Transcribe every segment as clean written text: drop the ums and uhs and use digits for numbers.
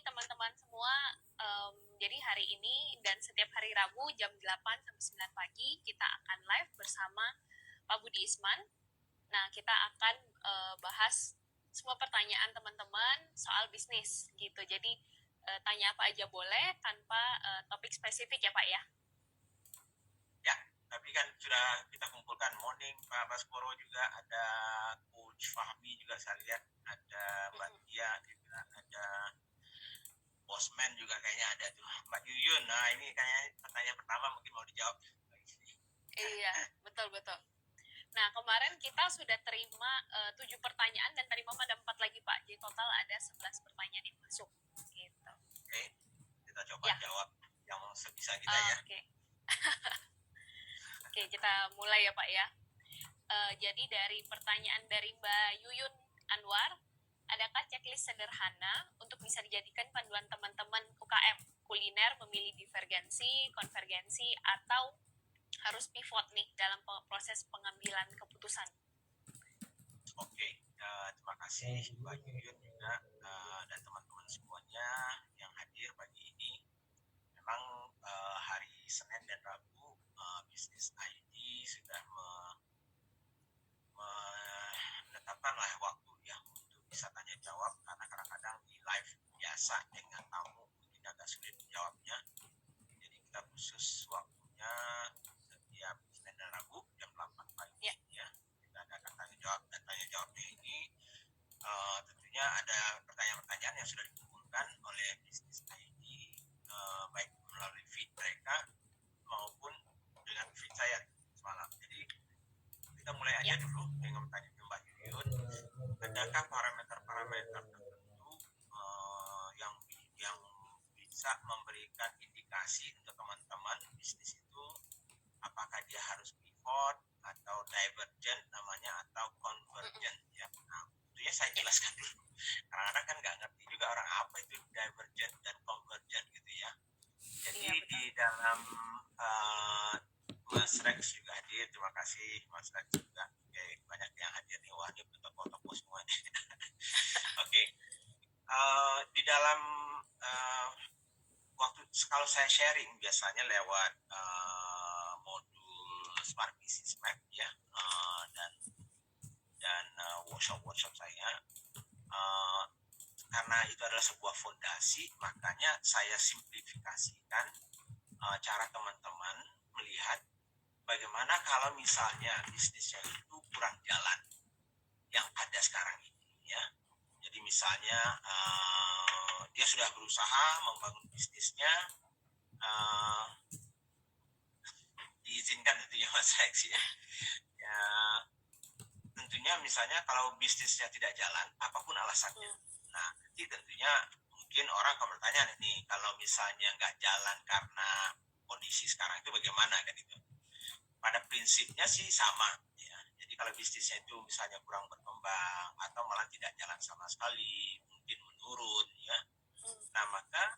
teman-teman semua. Jadi hari ini dan setiap hari Rabu jam 8 sampai 9 pagi kita akan live bersama Pak Budi Isman. Nah, kita akan bahas semua pertanyaan teman-teman soal bisnis gitu. Jadi tanya apa aja boleh tanpa topik spesifik ya Pak ya. Ya, tapi kan sudah kita kumpulkan morning Pak Baskoro juga, ada Coach Fahmi juga saya lihat, ada Mbak Tia juga, ada Bosman juga kayaknya ada tuh, Mbak Yuyun. Nah ini kayaknya pertanyaan pertama mungkin mau dijawab. Iya, betul. Nah, kemarin kita sudah terima 7 pertanyaan dan tadi Mama ada 4 lagi Pak. Jadi total ada 11 pertanyaan yang masuk. Gitu. Oke, kita coba jawab yang sebisa kita ya. Oke, kita mulai ya Pak ya. Jadi dari pertanyaan dari Mbak Yuyun Anwar, adakah checklist sederhana untuk bisa dijadikan panduan teman-teman UKM kuliner memilih divergensi, konvergensi, atau harus pivot nih dalam proses pengambilan keputusan? Oke, terima kasih Mbak Yuyun juga dan teman-teman semuanya yang hadir pagi ini. Memang hari Senin dan Rabu Bisnis ID sudah menetapkanlah waktu ya untuk bisa tanya jawab, karena kadang-kadang di live biasa dengan tamu mungkin agak sulit menjawabnya. Jadi kita khusus waktunya setiap Senin dan Rabu jam 8 pagi ya. Kita adakan tanya jawab, dan tanya jawabnya ini tentunya ada pertanyaan-pertanyaan yang sudah dikumpulkan oleh Bisnis ID, baik melalui feed mereka maupun dengan feed saya semalam. Jadi kita mulai aja dulu dengan tanya ke Mbak Yuyun, adakah parameter-parameter tertentu yang bisa memberikan indikasi untuk teman-teman bisnis itu, apakah dia harus pivot atau divergent namanya, atau convergent ya. Nah, itu ya saya jelaskan dulu. Kadang-kadang kan nggak ngerti juga orang apa itu divergent dan convergent gitu ya. Jadi di dalam Mas Rex juga hadir, terima kasih Mas Rex juga. Oke, banyak yang hadir nih, wah ini toko-toko semua nih. Oke, di dalam waktu kalau saya sharing biasanya lewat modul Smart Business Map ya, dan workshop saya, karena itu adalah sebuah fondasi, makanya saya simplifikasikan cara teman-teman melihat bagaimana kalau misalnya bisnisnya itu kurang jalan yang ada sekarang ini ya. Jadi misalnya dia sudah berusaha membangun bisnisnya, diizinkan itu ya Mas Rex ya. Tentunya misalnya kalau bisnisnya tidak jalan, apapun alasannya. Nah, nanti tentunya mungkin orang akan bertanya nih, kalau misalnya nggak jalan karena kondisi sekarang itu bagaimana kan itu. Pada prinsipnya sih sama ya. Jadi kalau bisnisnya itu misalnya kurang berkembang atau malah tidak jalan sama sekali, mungkin menurun ya. Nah, maka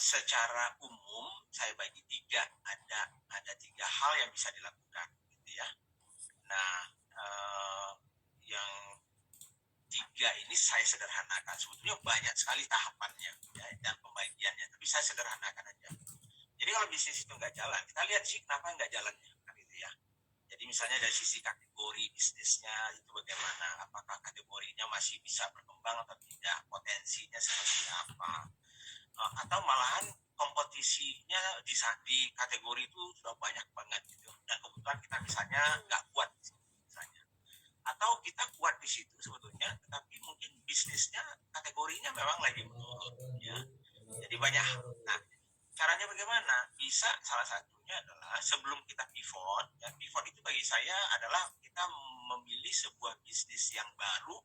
secara umum saya bagi tiga, ada tiga hal yang bisa dilakukan gitu ya. Nah, yang tiga ini saya sederhanakan. Sebetulnya banyak sekali tahapannya ya, dan pembagiannya, tapi saya sederhanakan aja. Jadi kalau bisnis itu nggak jalan, kita lihat sih kenapa nggak jalannya kan itu ya. Jadi misalnya dari sisi kategori bisnisnya itu bagaimana, apakah kategorinya masih bisa berkembang atau tidak, potensinya seperti apa, atau malahan kompetisinya di kategori itu sudah banyak banget gitu, dan kebetulan kita misalnya nggak kuat misalnya, atau kita kuat di situ sebetulnya, tetapi mungkin bisnisnya kategorinya memang lagi menurun ya. Jadi banyak. Nah, caranya bagaimana? Bisa salah satunya adalah sebelum kita pivot, ya, pivot itu bagi saya adalah kita memilih sebuah bisnis yang baru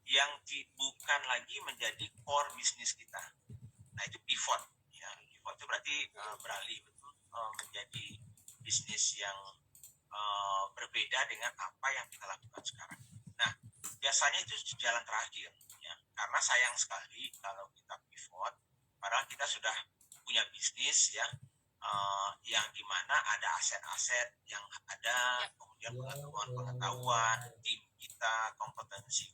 yang bukan lagi menjadi core bisnis kita. Nah, itu pivot ya. Pivot itu berarti beralih betul menjadi bisnis yang berbeda dengan apa yang kita lakukan sekarang. Nah, biasanya itu jalan terakhir ya. Karena sayang sekali kalau kita pivot padahal kita sudah punya bisnis ya, yang dimana ada aset-aset yang ada, kemudian pengetahuan tim kita, kompetensi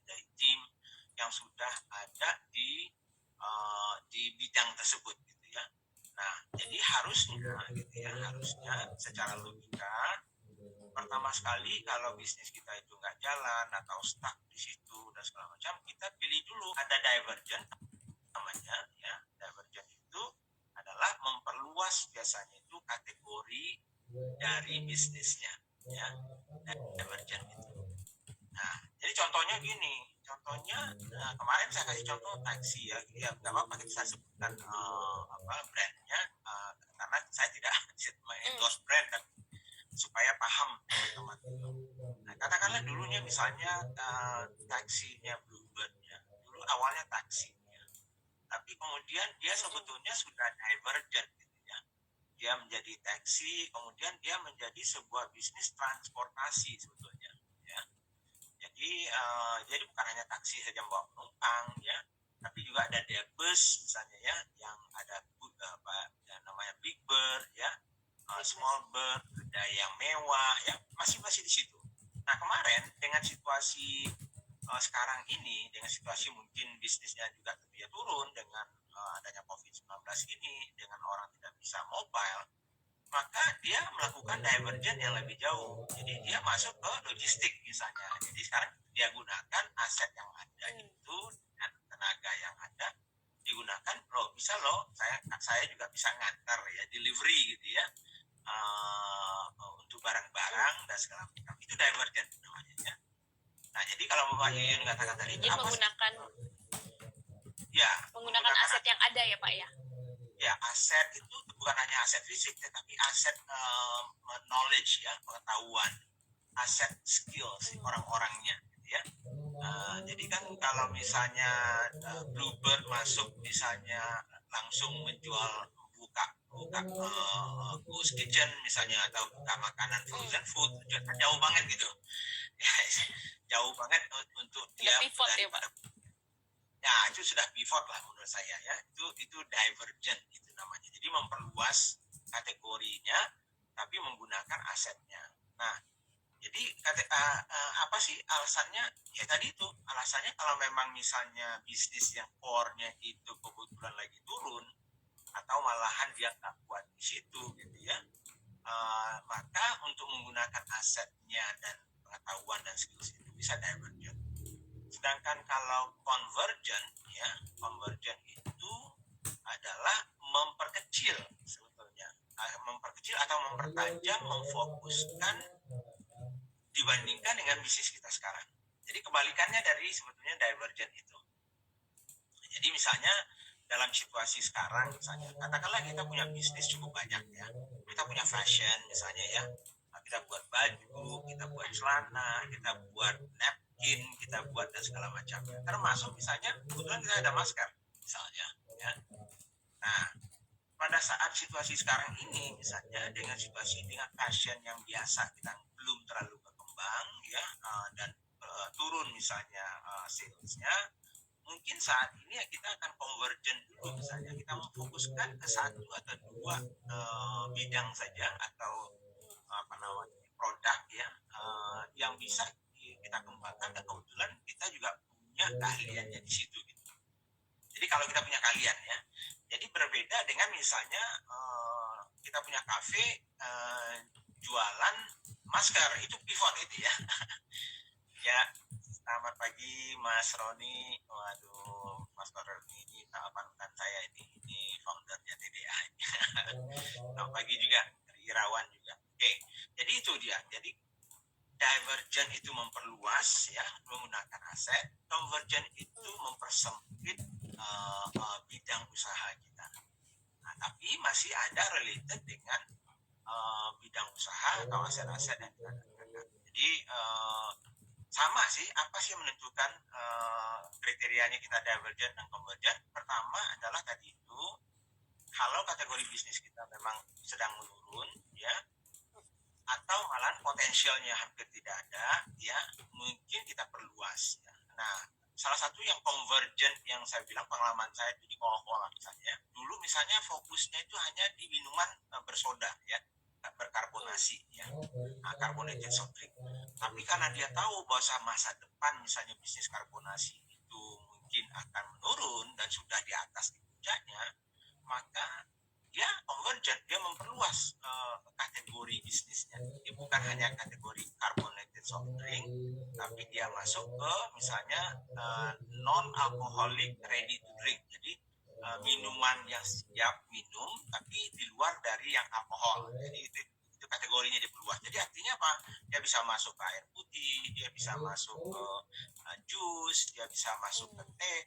dari tim yang sudah ada di tersebut gitu ya. Nah, jadi harusnya gitu ya, harusnya secara logika pertama sekali kalau bisnis kita itu nggak jalan atau stuck di situ dan segala macam, kita pilih dulu ada divergent namanya ya. Divergent itu adalah memperluas biasanya itu kategori dari bisnisnya ya, divergent itu. Nah, jadi contohnya gini, kemarin saya kasih contoh taksi ya, ya nggak apa-apa kita sebutkan brandnya karena saya tidak endorse brand dan supaya paham teman-teman. Nah, katakanlah dulunya misalnya taksinya Bluebird ya, dulu awalnya taksi ya, tapi kemudian dia sebetulnya sudah divergent gitu ya, dia menjadi taksi, kemudian dia menjadi sebuah bisnis transportasi sebetulnya ya. Jadi bukan hanya taksi saja membawa penumpang ya, tapi juga ada bus misalnya ya, yang ada yang namanya Big Bird ya, Small Bird, ada yang mewah ya, masih di situ. Nah kemarin dengan situasi sekarang ini, dengan situasi mungkin bisnisnya juga tentunya turun dengan adanya COVID-19 ini, dengan orang tidak bisa mobile, maka dia melakukan divergent yang lebih jauh. Jadi dia masuk ke logistik misalnya. Jadi sekarang dia gunakan aset yang ada itu dengan tenaga yang ada, digunakan bisa saya juga bisa ngantar ya, delivery gitu ya, untuk barang-barang dan segala macam. Itu divergent namanya ya. Nah jadi kalau Mbak Yuyun katakan tadi jadi menggunakan aset yang ada ya Pak ya. Ya, aset itu bukan hanya aset fisik, tetapi aset knowledge ya, pengetahuan, aset skill orang-orangnya, gitu ya. Jadi kan kalau misalnya Bluebird masuk misalnya langsung menjual buka ghost kitchen misalnya, atau buka makanan frozen food, jauh banget gitu, jauh banget untuk dia daripada ya itu sudah pivot lah menurut saya ya, itu divergent itu namanya. Jadi memperluas kategorinya tapi menggunakan asetnya. Nah jadi apa sih alasannya ya, tadi itu alasannya kalau memang misalnya bisnis yang core-nya itu kebetulan lagi turun atau malahan dia nggak kuat di situ gitu ya, maka untuk menggunakan asetnya dan pengetahuan dan skills itu bisa divergent. Sedangkan kalau convergent itu adalah memperkecil sebetulnya, memperkecil atau mempertajam, memfokuskan dibandingkan dengan bisnis kita sekarang. Jadi kebalikannya dari sebetulnya divergent itu. Jadi misalnya dalam situasi sekarang misalnya, katakanlah kita punya bisnis cukup banyak ya, kita punya fashion misalnya ya, kita buat baju, kita buat celana, kita buat napkin, kita buat dan segala macam. Termasuk misalnya kebetulan kita ada masker misalnya ya. Nah pada saat situasi sekarang ini misalnya dengan fashion yang biasa kita belum terlalu berkembang ya, dan turun misalnya salesnya, mungkin saat ini ya kita akan convergent dulu, misalnya kita memfokuskan ke satu atau dua bidang saja atau apa namanya produk ya, yang bisa kita kembangkan, dan kebetulan kita juga punya keahliannya di situ gitu. Jadi kalau kita punya keahlian ya, jadi berbeda dengan misalnya kita punya kafe jualan masker, itu pivot itu ya. Ya, selamat pagi Mas Roni. Waduh, Mas Roni ini panutan saya ini foundernya TDA. Selamat pagi juga dari Irawan juga. Oke, jadi itu dia. Jadi divergent itu memperluas ya, menggunakan aset. Convergent itu mempersempit bidang usaha kita. Nah, tapi masih ada related dengan bidang usaha atau aset-aset yang kita gunakan. Jadi sama sih, apa sih yang menentukan kriterianya kita divergent dan convergent? Pertama adalah tadi itu, kalau kategori bisnis kita memang sedang menurun ya, atau malah potensialnya hampir tidak ada ya, mungkin kita perluas ya. Nah salah satu yang convergent yang saya bilang, pengalaman saya itu di Coca-Cola misalnya, dulu misalnya fokusnya itu hanya di minuman bersoda ya, berkarbonasi ya, carbonated soft drink. Tapi karena dia tahu bahwa masa depan misalnya bisnis karbonasi itu mungkin akan menurun dan sudah di atas di puncaknya, bukan hanya kategori carbonated soft drink, tapi dia masuk ke misalnya non alcoholic ready to drink. Jadi minuman yang siap minum tapi di luar dari yang alkohol. Jadi itu kategorinya diperluas. Jadi artinya apa? Dia bisa masuk ke air putih, dia bisa masuk ke jus, dia bisa masuk ke teh,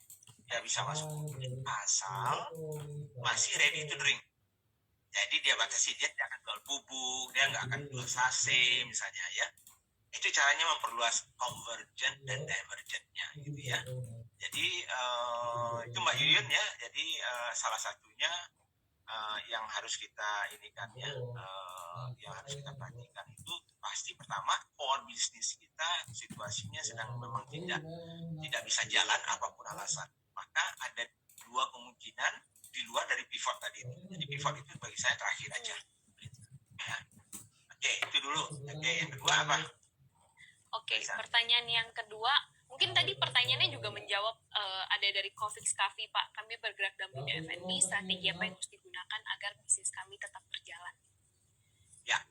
dia bisa masuk ke asal masih ready to drink. Jadi dia batasi, dia tidak akan jual bubuk, dia nggak akan jual sase misalnya ya. Itu caranya memperluas convergent dan divergentnya gitu ya. Jadi itu Mbak Yuyun ya. Jadi salah satunya yang harus kita inikan ya, yang harus kita perhatikan itu pasti pertama core bisnis kita situasinya sedang memang tidak bisa jalan apapun alasan. Maka ada dua kemungkinan di luar dari pivot tadi. Jadi pivot itu bagi saya terakhir aja. Ya. Oke, itu dulu. Oke, yang kedua apa? Oke, pertanyaan yang kedua, mungkin tadi pertanyaannya juga menjawab ada dari Coffee Cafe, Pak. Kami bergerak dalam dunia F&B, strategi apa yang harus digunakan agar bisnis kami tetap berjalan? Ya.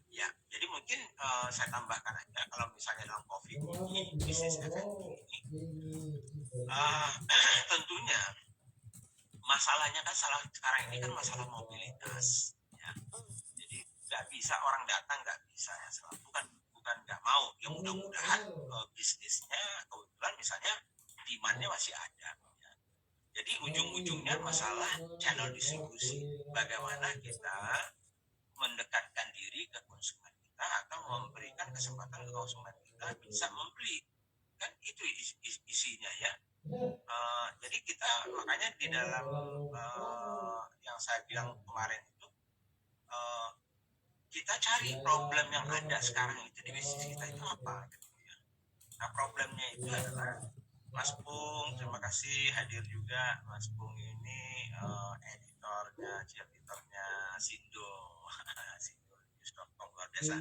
Jadi mungkin saya tambahkan aja kalau misalnya dalam coffee ini, bisnis F&B ini, tentunya masalahnya kan sekarang ini kan masalah mobilitas. Ya. Jadi nggak bisa orang datang nggak bisa ya, bukan nggak mau, ya mudah-mudahan bisnisnya kebetulan misalnya demand-nya masih ada ya. Jadi ujung-ujungnya masalah channel distribusi, bagaimana kita mendekatkan diri ke konsumen kita atau memberikan kesempatan ke konsumen kita bisa membeli, kan itu isinya ya. Jadi kita makanya di dalam yang saya bilang kemarin itu kita cari problem yang ada sekarang itu di bisnis kita itu apa gitu ya. Nah problemnya itu adalah Mas Pung, terima kasih hadir juga. Mas Pung ini editornya Sindo News.com, luar biasa.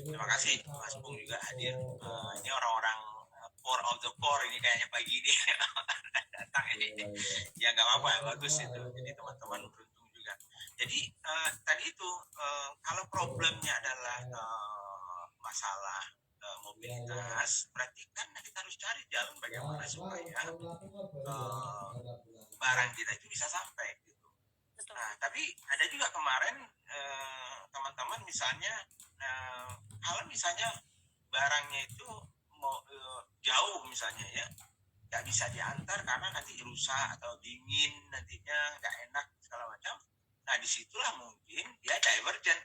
Terima kasih Mas Pung juga hadir. Ini orang-orang core of the core ini kayaknya pagi ini datang ini. Ya nggak apa-apa, bagus itu. Jadi teman-teman beruntung juga. Jadi tadi itu kalau problemnya adalah masalah mobilitas, berarti kan kita harus cari jalan bagaimana supaya barang kita itu bisa sampai gitu. Nah, tapi ada juga kemarin teman-teman misalnya kalau misalnya barangnya itu mau jauh misalnya ya, nggak bisa diantar karena nanti rusak atau dingin nantinya nggak enak segala macam. Nah disitulah mungkin dia divergent.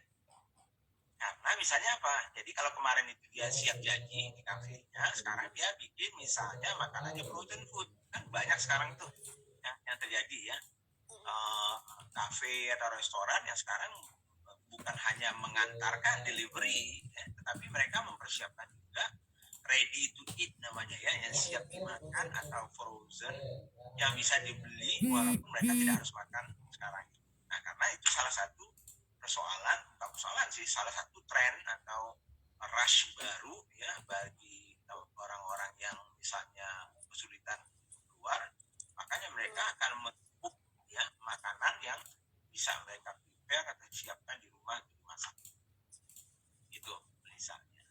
Karena misalnya apa? Jadi kalau kemarin itu dia siap janji di kafenya, sekarang dia bikin misalnya makanannya frozen food. Kan banyak sekarang tuh yang terjadi ya. Kafe atau restoran yang sekarang bukan hanya mengantarkan delivery, ya, tetapi mereka mempersiapkan juga ready to eat namanya ya, yang siap dimakan atau frozen yang bisa dibeli walaupun mereka tidak harus makan sekarang. Nah karena itu salah satu salah satu tren atau rush baru ya bagi orang-orang yang misalnya kesulitan keluar, makanya mereka akan menumpuk ya makanan yang bisa mereka prepare atau siapkan di rumah dimasak. Itu misalnya.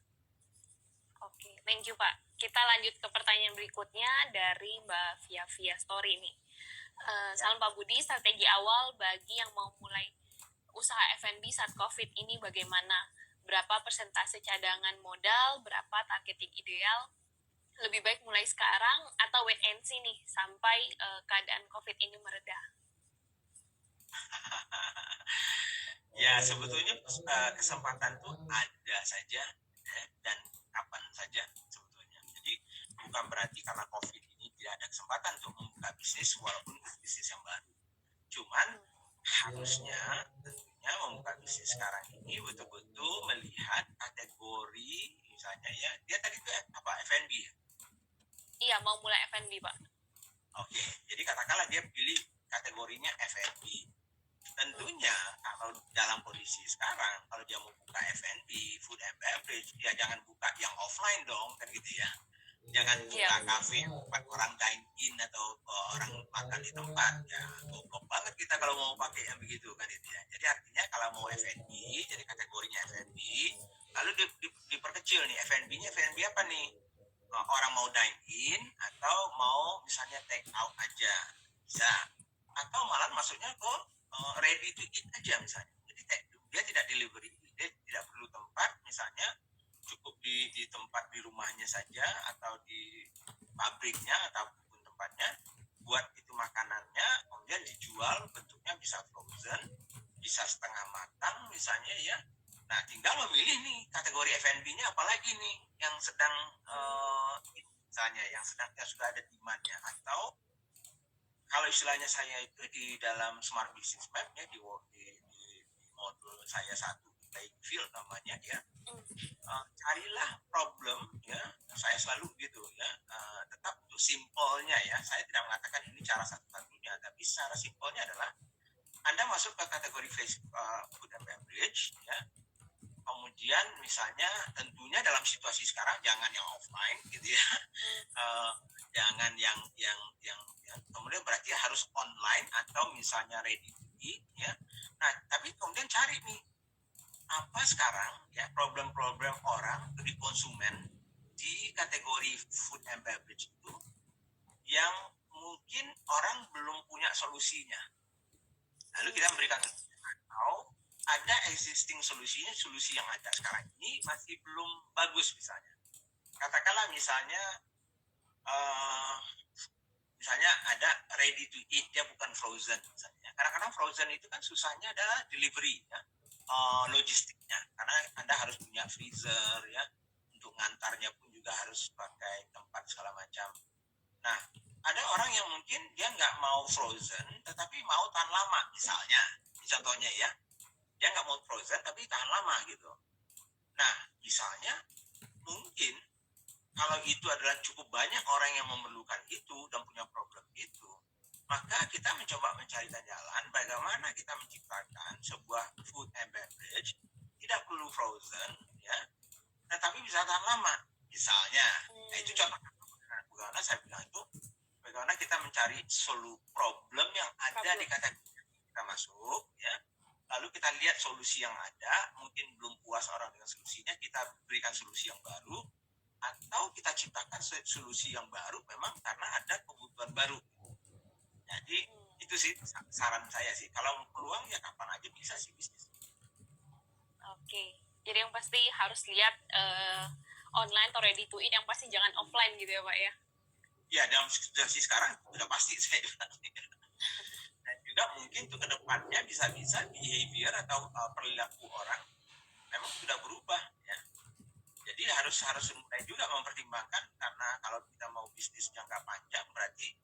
Oke, thank you Pak. Kita lanjut ke pertanyaan berikutnya dari Mbak Via Story nih. Salam Pak Budi, strategi awal bagi yang mau mulai usaha F&B saat COVID ini bagaimana? Berapa persentase cadangan modal, berapa targeting ideal? Lebih baik mulai sekarang atau wait and see nih sampai keadaan COVID ini mereda? Ya sebetulnya kesempatan tuh ada saja ya, dan kapan saja sebetulnya. Jadi bukan berarti karena COVID ini tidak ada kesempatan untuk membuka bisnis walaupun bisnis yang baru. Cuman harusnya tentunya membuka bisnis sekarang ini betul-betul melihat kategori misalnya ya, dia tadi itu apa, F&B ya? Iya, mau mulai F&B Pak. Oke, jadi katakanlah dia pilih kategorinya F&B. Tentunya kalau dalam kondisi sekarang kalau dia mau buka F&B, food and beverage, ya jangan buka yang offline dong kan gitu ya. Jangan Iya. buka kafe tempat orang dine in atau orang makan di tempat, ya goblok banget kita kalau mau pakai yang begitu kan itu ya. Jadi artinya kalau mau F&B, jadi kategorinya F&B, lalu diperkecil nih F&B-nya F&B apa nih? Orang mau dine in atau mau misalnya take out aja bisa, atau malah masuknya ke ready to eat aja misalnya. Jadi dia tidak delivery, dia tidak perlu tempat misalnya, cukup di tempat di rumahnya saja atau di pabriknya ataupun tempatnya buat itu makanannya, kemudian dijual bentuknya bisa frozen, bisa setengah matang misalnya ya. Nah, tinggal memilih nih kategori F&B-nya apalagi nih yang sedang misalnya yang sudah ada demand-nya, atau kalau istilahnya saya itu di dalam Smart Business Map-nya di modul saya satu Playfield namanya ya, carilah problem ya, saya selalu gitu ya, tetap untuk simpelnya ya, saya tidak mengatakan ini cara satu-satunya, tapi secara simpelnya adalah Anda masuk ke kategori food and beverage ya, kemudian misalnya tentunya dalam situasi sekarang jangan yang offline gitu ya, jangan yang kemudian berarti harus online atau misalnya ready to eat ya. Nah, tapi kemudian cari nih apa sekarang ya problem-problem orang di konsumen di kategori food and beverage itu yang mungkin orang belum punya solusinya. Lalu kita memberikan, atau ada existing solusinya, solusi yang ada sekarang ini masih belum bagus misalnya. Katakanlah misalnya misalnya ada ready to eat, dia bukan frozen misalnya. Kadang-kadang frozen itu kan susahnya adalah delivery ya, logistiknya, karena Anda harus punya freezer ya, untuk ngantarnya pun juga harus pakai tempat segala macam. Nah, ada orang yang mungkin dia nggak mau frozen tetapi mau tahan lama misalnya, contohnya ya, dia nggak mau frozen tapi tahan lama gitu. Nah, misalnya mungkin kalau itu adalah cukup banyak orang yang memerlukan itu dan punya problem itu, maka kita mencoba mencarikan jalan bagaimana kita menciptakan sebuah food and beverage tidak perlu frozen ya, tetapi bisa tahan lama misalnya. Nah, itu contoh. Bagaimana saya bilang itu, bagaimana kita mencari problem yang ada di kategori kita masuk ya, lalu kita lihat solusi yang ada, mungkin belum puas orang dengan solusinya, kita berikan solusi yang baru, atau kita ciptakan solusi yang baru memang karena ada kebutuhan baru. Jadi itu sih saran saya sih, kalau peluang ya kapan aja bisa sih bisnis. Oke, jadi yang pasti harus lihat online atau ready to eat, yang pasti jangan offline gitu ya Pak ya? Ya, dalam situasi sekarang sudah pasti saya bilang. Dan juga mungkin tuh ke depannya bisa-bisa behavior atau perilaku orang memang sudah berubah ya. Jadi harus mulai juga mempertimbangkan, karena kalau kita mau bisnis jangka panjang berarti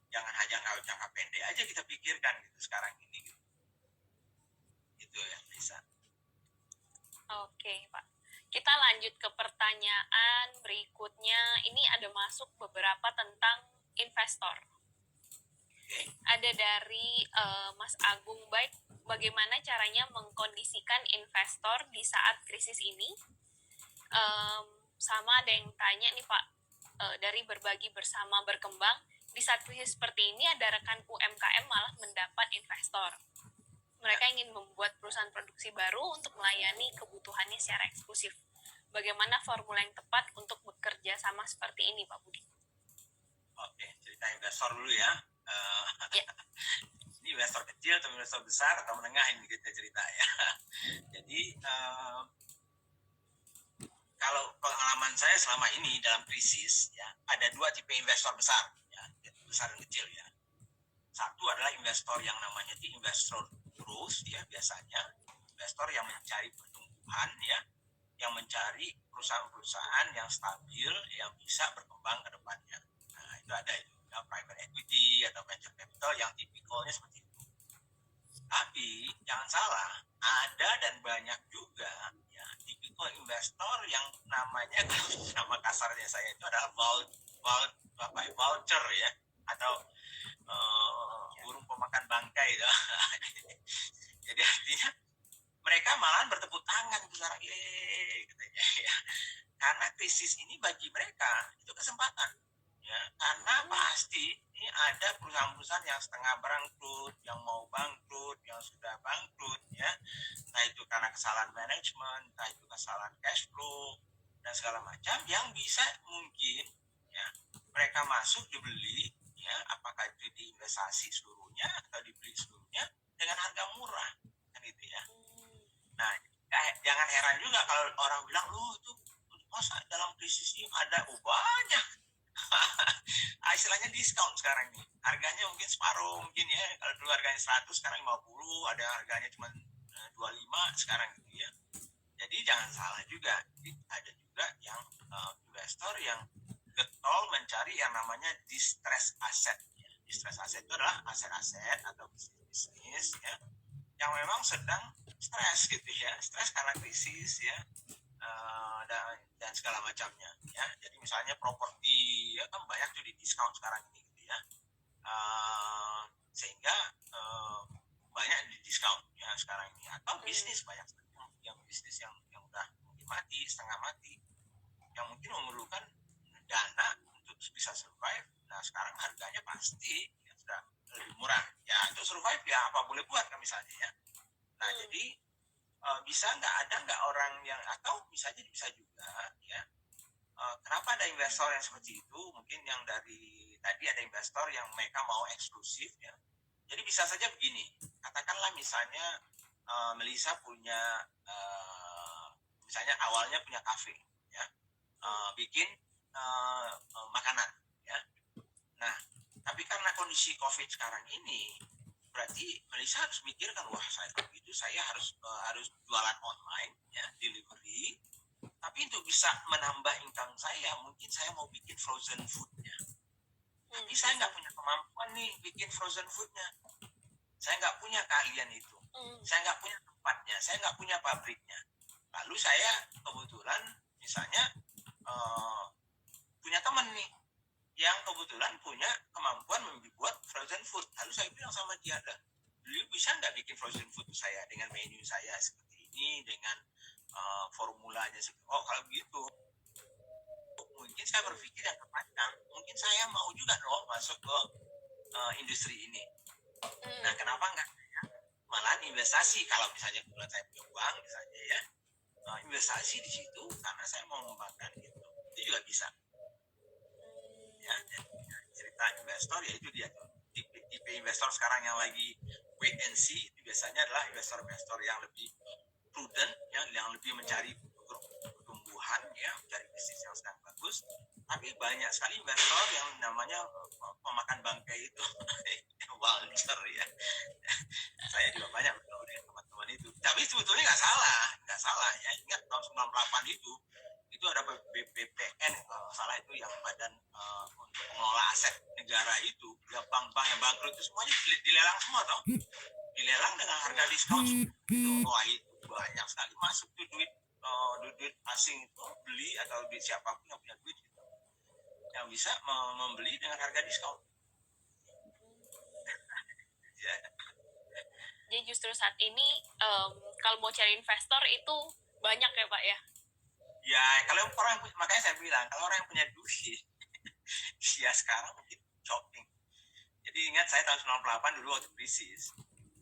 jangan hanya jangka pendek aja kita pikirkan gitu sekarang ini gitu. Itu ya bisa. Oke Pak, kita lanjut ke pertanyaan berikutnya. Ini ada masuk beberapa tentang investor. Okay. Ada dari Mas Agung, baik, bagaimana caranya mengkondisikan investor di saat krisis ini? Sama ada yang tanya nih Pak, dari berbagi bersama berkembang, di saat krisis seperti ini ada rekan UMKM malah mendapat investor. Mereka ingin membuat perusahaan produksi baru untuk melayani kebutuhannya secara eksklusif. Bagaimana formula yang tepat untuk bekerja sama seperti ini Pak Budi? Oke, cerita investor dulu ya. Ya. Ini investor kecil atau investor besar atau menengah ini kita cerita ya. Jadi kalau pengalaman saya selama ini dalam krisis ya, ada dua tipe investor besar ya, besar dan kecil ya. Satu adalah investor yang namanya investor growth ya, biasanya investor yang mencari pertumbuhan ya, yang mencari perusahaan-perusahaan yang stabil yang bisa berkembang ke depannya. Nah, itu ada itu ya, private equity atau venture capital yang tipikalnya seperti itu. Tapi jangan salah, ada dan banyak juga ya tipikal investor yang namanya, nama kasarnya saya itu adalah vulture ya, atau burung pemakan bangkai ya. Jadi artinya mereka malahan bertepuk tangan besar katanya ya. Karena krisis ini bagi mereka itu kesempatan setengah bangkrut, yang mau bangkrut, yang sudah bangkrut, ya, entah itu karena kesalahan manajemen, entah itu kesalahan cash flow dan segala macam, yang bisa mungkin ya mereka masuk dibeli, ya, apakah itu diinvestasi seluruhnya atau dibeli seluruhnya dengan harga murah, kan itu ya. Nah, jangan heran juga kalau orang bilang, loh itu masa dalam krisis ini ada banyak istilahnya diskon sekarang nih, harganya mungkin separuh, mungkin ya, kalau dulu harganya 100 sekarang 50, ada harganya cuma 25 sekarang gitu ya. Jadi jangan salah juga, ada juga yang investor yang getol mencari yang namanya distress asset ya. Distress asset itu adalah aset-aset atau bisnis ya yang memang sedang stres gitu ya, stres karena krisis ya, dan segala macamnya ya. Jadi misalnya properti ya kan banyak tuh di diskon sekarang ini gitu ya, sehingga banyak di diskon ya sekarang ini. Atau bisnis banyak yang bisnis yang udah mungkin mati, setengah mati, yang mungkin memerlukan dana untuk bisa survive. Nah sekarang harganya pasti ya sudah lebih murah ya, untuk survive ya apa boleh buat kan misalnya ya. Nah jadi bisa ada nggak orang yang, atau bisa juga ya, kenapa ada investor yang seperti itu, mungkin yang dari tadi ada investor yang mereka mau eksklusif ya. Jadi bisa saja begini, katakanlah misalnya Melisa punya misalnya awalnya punya kafe ya, bikin makanan ya. Nah tapi karena kondisi COVID sekarang ini, berarti Melisa harus mikirkan, wah saya harus jualan online ya, delivery. Tapi untuk bisa menambah income saya, mungkin saya mau bikin frozen foodnya. Tapi saya nggak punya kemampuan nih bikin frozen foodnya. Saya nggak punya keahlian itu. Saya nggak punya tempatnya, saya nggak punya pabriknya. Lalu saya kebetulan misalnya punya teman nih yang kebetulan punya kemampuan membuat frozen food. Lalu saya bilang sama dia, dulu bisa nggak bikin frozen food saya dengan menu saya seperti ini, dengan formulanya seperti, oh kalau begitu mungkin saya berpikir yang kepanjang, mungkin saya mau juga loh masuk ke industri ini. Nah kenapa nggak malah investasi, kalau misalnya kebetulan saya punya uang misalnya ya, investasi di situ karena saya mau mengembangkan itu juga bisa ya. Cerita investor ya itu dia tuh, tipe investor sekarang yang lagi wait and see itu biasanya adalah investor yang lebih prudent ya, yang lebih mencari pertumbuhan ya, mencari bisnis yang sedang bagus. Tapi banyak sekali investor yang namanya pemakan bangkai itu vulture ya. Saya juga banyak bergaul dengan teman-teman itu. Tapi sebetulnya nggak salah ya. Ingat tahun 98 itu ada BPPN kalau salah, itu yang badan untuk pengelola aset negara itu, ya bank-bank yang bangkrut itu semuanya dilelang semua toh, dilelang dengan harga diskon itu. Wah itu banyak sekali masuk tuh duit asing itu, beli atau duit siapapun yang punya duit itu, yang bisa membeli dengan harga diskon ya. Jadi justru saat ini kalau mau cari investor itu banyak ya Pak ya? Ya kalau orang, makanya saya bilang kalau orang yang punya duit ya sekarang mungkin shopping. Jadi ingat saya tahun 98 dulu waktu krisis,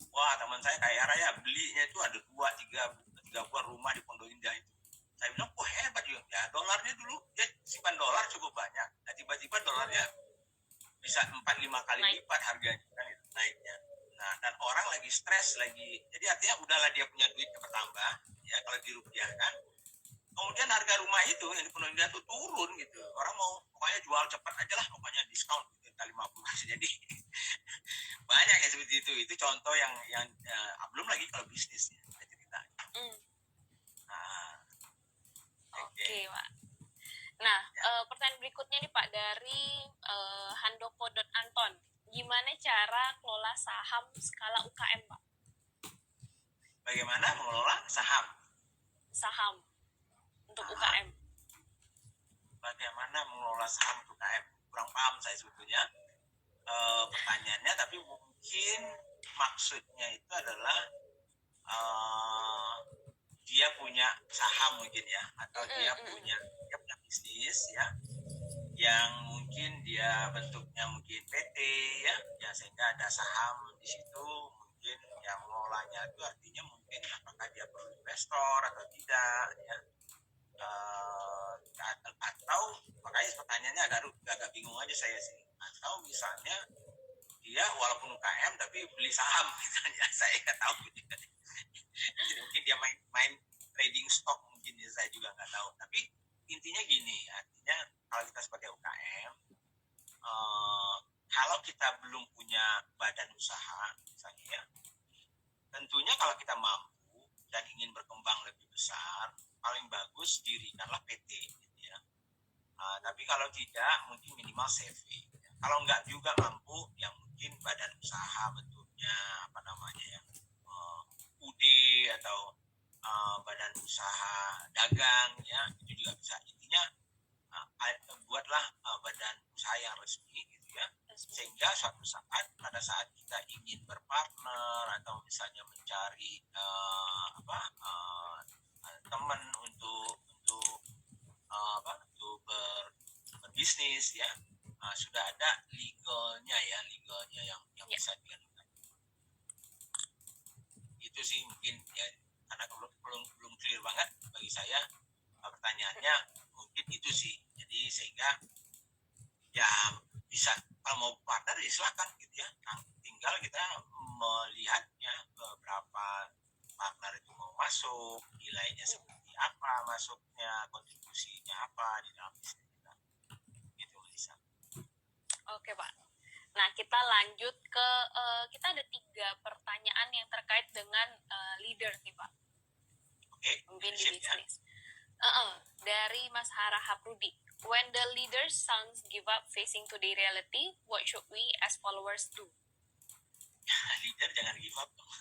wah teman saya kaya raya belinya itu ada 2-3 buah rumah di Pondok Indah itu. Saya bilang, wah hebat juga ya, dolarnya dulu dia simpan dolar cukup banyak, nah tiba-tiba dolarnya bisa 4-5 kali lipat harganya kan itu naiknya. Nah dan orang lagi stres lagi, jadi artinya udahlah dia punya duitnya bertambah ya kalau dirupiahkan. Kemudian harga rumah itu yang di Pondok Indah itu turun gitu, orang mau pokoknya jual cepat aja lah, pokoknya diskon gitu, 50. Jadi banyak ya seperti itu contoh yang belum lagi kalau bisnis ya cerita. Nah, oke Pak. Nah pertanyaan berikutnya nih Pak dari Handoko.Anton, gimana cara kelola saham skala UKM Pak? Bagaimana mengelola saham untuk UKM? Bagaimana mengelola saham UKM? Kurang paham saya sebetulnya pertanyaannya, tapi mungkin maksudnya itu adalah dia punya saham mungkin ya, atau dia punya bisnis ya yang mungkin dia bentuknya mungkin PT ya sehingga ada saham di situ, mungkin yang mengelolanya itu artinya mungkin apakah dia perlu investor atau tidak ya. Atau makanya pertanyaannya agak bingung aja saya sih, atau misalnya dia walaupun UKM tapi beli saham misalnya, saya nggak tahu juga. Jadi mungkin dia main trading stock, mungkin saya juga nggak tahu. Tapi intinya gini, artinya kalau kita sebagai UKM, kalau kita belum punya badan usaha misalnya ya, tentunya kalau kita mampu dan ingin berkembang lebih besar, paling bagus dirikanlah PT gitu ya. Tapi kalau tidak, mungkin minimal CV. Kalau nggak juga mampu, ya mungkin badan usaha bentuknya apa namanya ya, UD atau badan usaha dagang ya, itu juga bisa. Intinya buatlah badan usaha yang resmi gitu ya, sehingga suatu saat pada saat kita ingin berpartner atau misalnya mencari teman untuk berbisnis ya, sudah ada legalnya yang Ya. bisa dilakukan. Itu sih mungkin ya, karena belum clear banget bagi saya pertanyaannya, mungkin itu sih. Jadi sehingga ya bisa, kalau mau partner ya silakan gitu ya. Nah, tinggal kita melihatnya berapa partner itu mau masuk, nilainya seperti apa masuknya, kontribusinya apa di dalam bisnis kita. Gitu Lisa. Oke Pak. Nah kita lanjut ke kita ada 3 pertanyaan yang terkait dengan leader nih Pak. Oke, Mungkin di leadership ya. bisnis. Dari Mas Hara Haprudi. When the leaders sons give up facing to the reality, what should we as followers do? Leader jangan give up dong.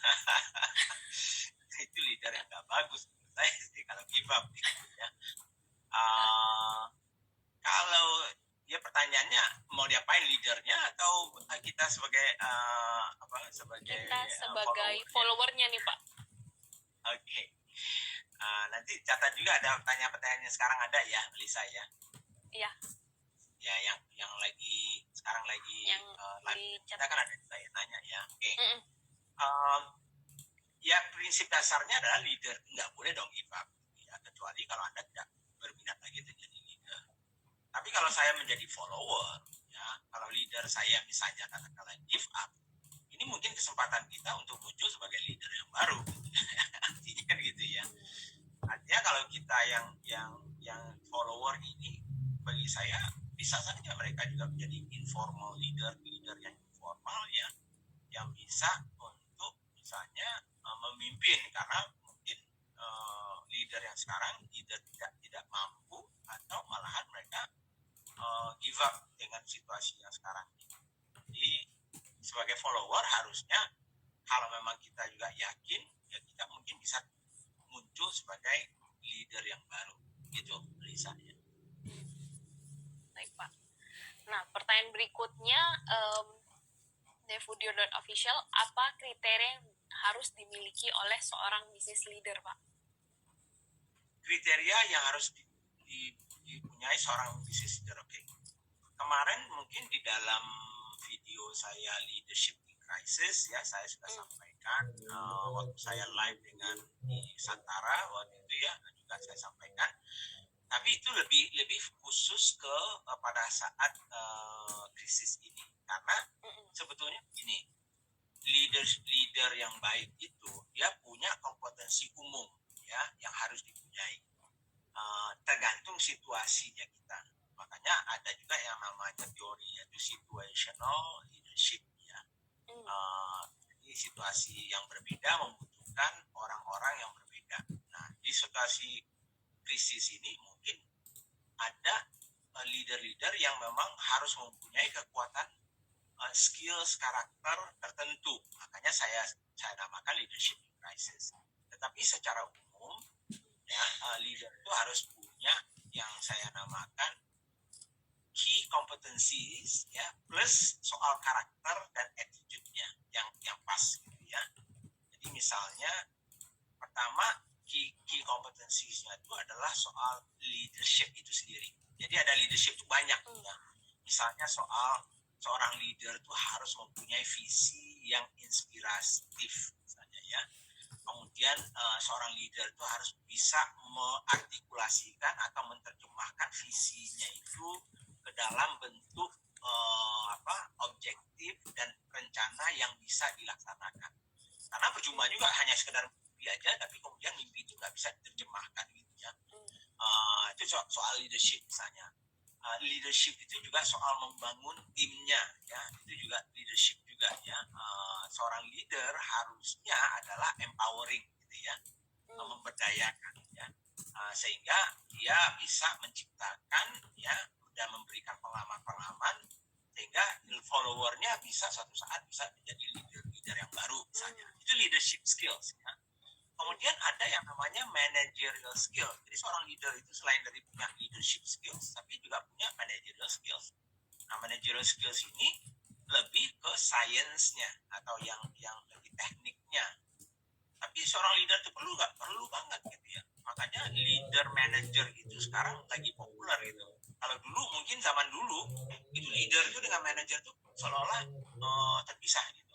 Itu leader yang gak bagus menurut saya sih kalau give up gitu ya. Kalau ya pertanyaannya mau diapain leadernya, atau kita sebagai sebagai Kita sebagai followernya nih Pak. Oke. Nanti catat juga ada pertanyaan-pertanyaan yang sekarang ada ya, Lisa ya. Iya. Ya yang lagi sekarang lagi Yang live kita kan ada tanya ya. Oke. Ya prinsip dasarnya adalah leader nggak boleh dong give up ya, kecuali kalau Anda tidak berminat lagi menjadi leader. Tapi kalau saya menjadi follower ya, kalau leader saya misalnya katakanlah give up, ini mungkin kesempatan kita untuk muncul sebagai leader yang baru. Artinya kan gitu ya. Artinya kalau kita yang follower ini, bagi saya bisa saja mereka juga menjadi informal leader yang informal ya, yang bisa untuk misalnya memimpin, karena mungkin leader yang sekarang tidak mampu atau malahan mereka give up dengan situasi yang sekarang ini. Jadi sebagai follower harusnya kalau memang kita juga yakin ya, kita mungkin bisa muncul sebagai leader yang baru gitu Lisa ya. Baik Pak. Nah pertanyaan berikutnya, Defudio.official, apa kriteria yang harus dimiliki oleh seorang business leader Pak? Kriteria yang harus dipunyai seorang business leader. Oke. Kemarin mungkin di dalam video saya Leadership in Crisis ya, saya sudah sampaikan waktu saya live dengan di Santara waktu itu ya, juga saya sampaikan. Tapi itu lebih khusus ke pada saat krisis ini, karena sebetulnya ini leader yang baik itu dia punya kompetensi umum ya yang harus dipunyai, tergantung situasinya kita. Makanya ada juga yang namanya teorinya itu situational leadership ya. Jadi situasi yang berbeda membutuhkan orang-orang yang berbeda. Nah di situasi krisis ini mungkin ada leader-leader yang memang harus mempunyai kekuatan skills karakter tertentu. Makanya saya namakan leadership in crisis. Tetapi secara umum ya, leader itu harus punya yang saya namakan key competencies ya, plus soal karakter dan attitude-nya yang pas gitu ya. Jadi misalnya pertama key competencies-nya itu adalah soal leadership itu sendiri. Jadi ada leadership itu banyak ya. Misalnya soal seorang leader itu harus mempunyai visi yang inspiratif misalnya ya. Kemudian seorang leader itu harus bisa mengartikulasikan atau menerjemahkan visinya itu ke dalam bentuk objektif dan rencana yang bisa dilaksanakan. Karena percuma juga hanya sekedar mimpi aja, tapi kemudian mimpi itu nggak bisa diterjemahkan gitu ya. Itu soal leadership misalnya. Leadership itu juga soal membangun timnya ya, itu juga leadership juga ya. Seorang leader harusnya adalah empowering gitu ya, memberdayakan ya, sehingga dia bisa menciptakan ya dan memberikan pengalaman-pengalaman sehingga followernya bisa suatu saat bisa menjadi leader-leader yang baru misalnya. Itu leadership skills ya. Kemudian ada yang namanya managerial skill. Jadi seorang leader itu selain dari punya leadership skills, tapi juga punya managerial skills. Nah, managerial skills ini lebih ke science-nya atau yang lebih tekniknya. Tapi seorang leader itu perlu nggak? Perlu banget gitu ya. Makanya leader manager itu sekarang lagi populer gitu. Kalau dulu mungkin zaman dulu itu leader itu dengan manager itu seolah-olah terpisah gitu.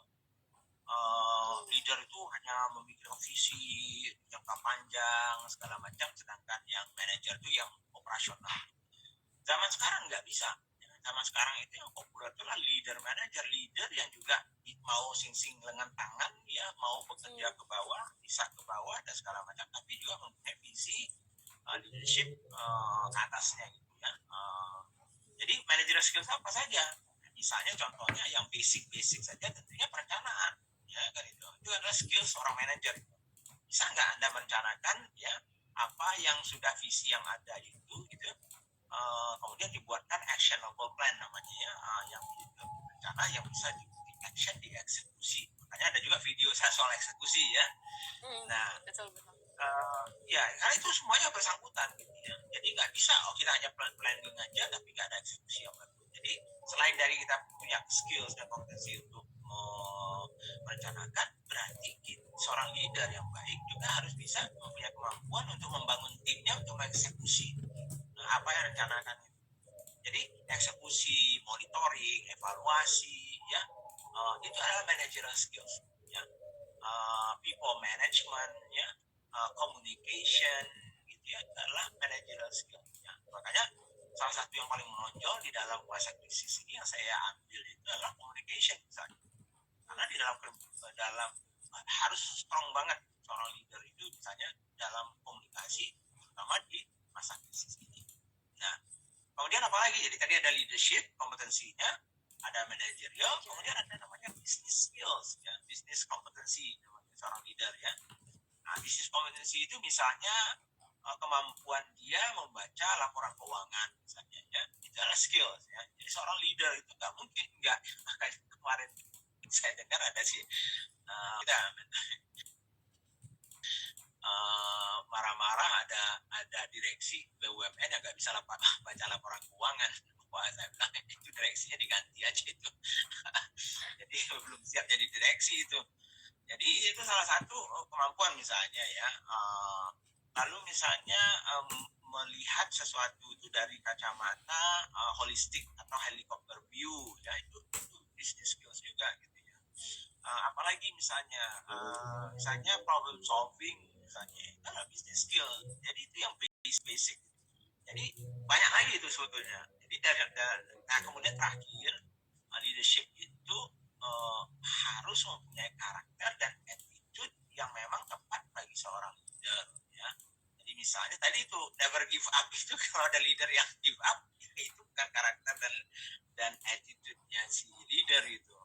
Leader itu hanya memikirkan visi jangka panjang segala macam, sedangkan yang manajer itu yang operasional. Zaman sekarang nggak bisa. Zaman sekarang itu yang populer itulah leader manager, leader yang juga mau sing-sing lengan tangan, ya mau bekerja ke bawah, bisa ke bawah dan segala macam, tapi juga mempunyai visi leadership ke atasnya gitu ya. Jadi managerial skills apa saja? Misalnya contohnya yang basic saja tentunya perencanaan. Ya kan itu adalah skill seorang manajer. Bisa nggak Anda merencanakan ya apa yang sudah visi yang ada itu gitu, kemudian dibuatkan actionable plan namanya ya, yang rencana yang bisa di action, dieksekusi. Makanya ada juga video saya soal eksekusi ya. Nah, betul. Ya karena itu semuanya bersangkutan gitu ya. Jadi nggak bisa kita hanya planning aja tapi nggak ada eksekusi yang bagus. Jadi selain dari kita punya skills dan kompetensi untuk merencanakan, berarti seorang leader yang baik juga harus bisa mempunyai kemampuan untuk membangun timnya untuk mengeksekusi apa yang rencanakan itu. Jadi eksekusi, monitoring, evaluasi ya, itu adalah managerial skills ya. People management ya, communication gitu ya, adalah managerial skills ya. Makanya salah satu yang paling menonjol di dalam masa krisis ini yang saya ambil itu adalah communication misalnya. Karena di dalam harus strong banget seorang leader itu misalnya dalam komunikasi, terutama di masa krisis ini. Nah, kemudian apa lagi? Jadi tadi ada leadership, kompetensinya, ada managerial, kemudian ada namanya business skills, ya, business kompetensi namanya seorang leader ya. Nah, business kompetensi itu misalnya kemampuan dia membaca laporan keuangan misalnya ya, itu adalah skills ya. Jadi seorang leader itu nggak mungkin nggak, kemarin saya dengar ada sih kita marah-marah ada direksi BUMN yang nggak bisa baca laporan keuangan. Wah, saya bilang itu direksinya diganti aja itu. Jadi belum siap jadi direksi itu. Jadi itu salah satu kemampuan misalnya ya. Lalu misalnya melihat sesuatu itu dari kacamata holistik atau helicopter view ya, itu business skills juga gitu ya. Apalagi misalnya problem solving misalnya, itu adalah business skill. Jadi itu yang basic. Jadi banyak lagi itu sebetulnya. Jadi nah kemudian terakhir leadership itu harus mempunyai karakter dan attitude yang memang tepat bagi seorang leader ya. Jadi misalnya tadi itu never give up itu, kalau ada leader yang give up itu bukan karakter dan attitude-nya si leader itu.